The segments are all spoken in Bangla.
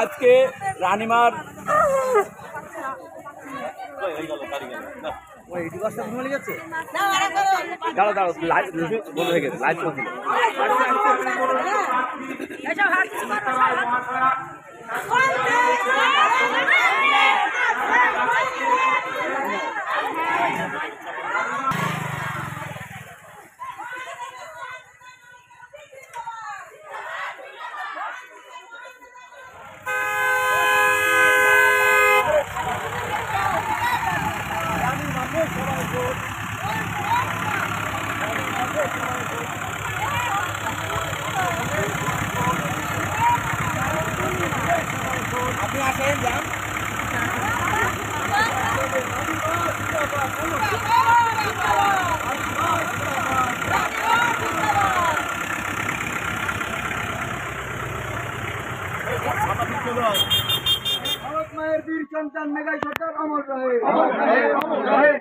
আজকে রানীমার দাঁড়াও দাঁড়াও লাইভ বন্ধ হয়ে গেছে লাইভ চলছিল আপনি আসেন যান भारत मायर वीर चंदन मेगा सरकार अमर रहे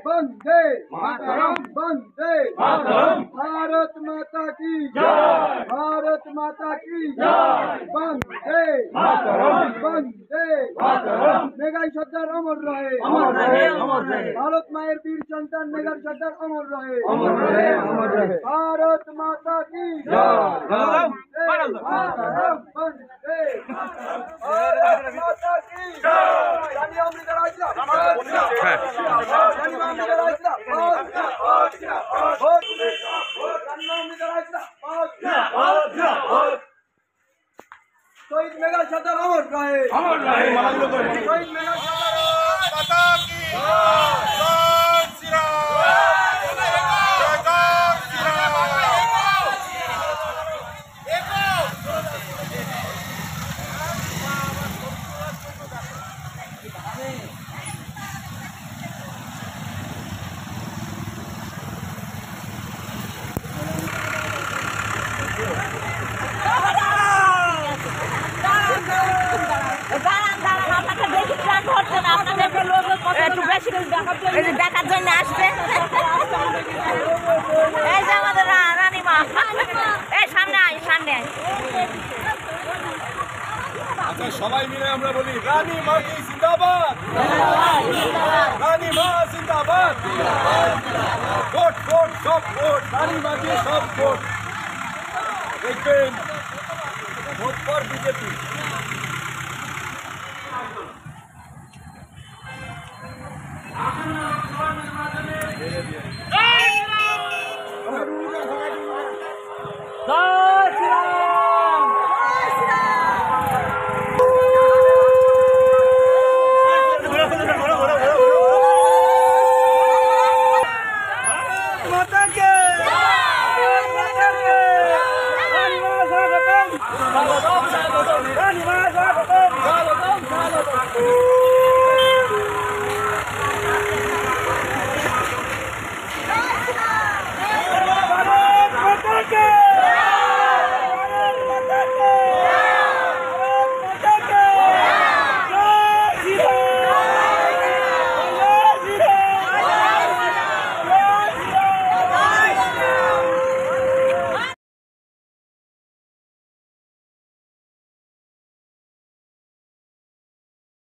वंदे मातरम वंदे मातरम भारत माता की जय भारत माता की जय वंदे मातरम वंदे मातरम मेगा सरकार अमर रहे भारत मायर वीर चंदन मेगा सरकार अमर रहे भारत माता की जय वंदे मातरम वंदे माता की शहीद मेगा सरदार अमर रहे शहीद मेगा सरदार দেখার জন্য আসবে এই যে আমাদের রানীমা এই সামনে আয় সামনে আচ্ছা সবাই মিলে আমরা বলি রানীমা কি জিন্দাবাদ রানীমা জিন্দাবাদ ভোট ভোট সব ভোট রানীমা কি সব ভোট দেখবেন ভোট ফর বিজেপি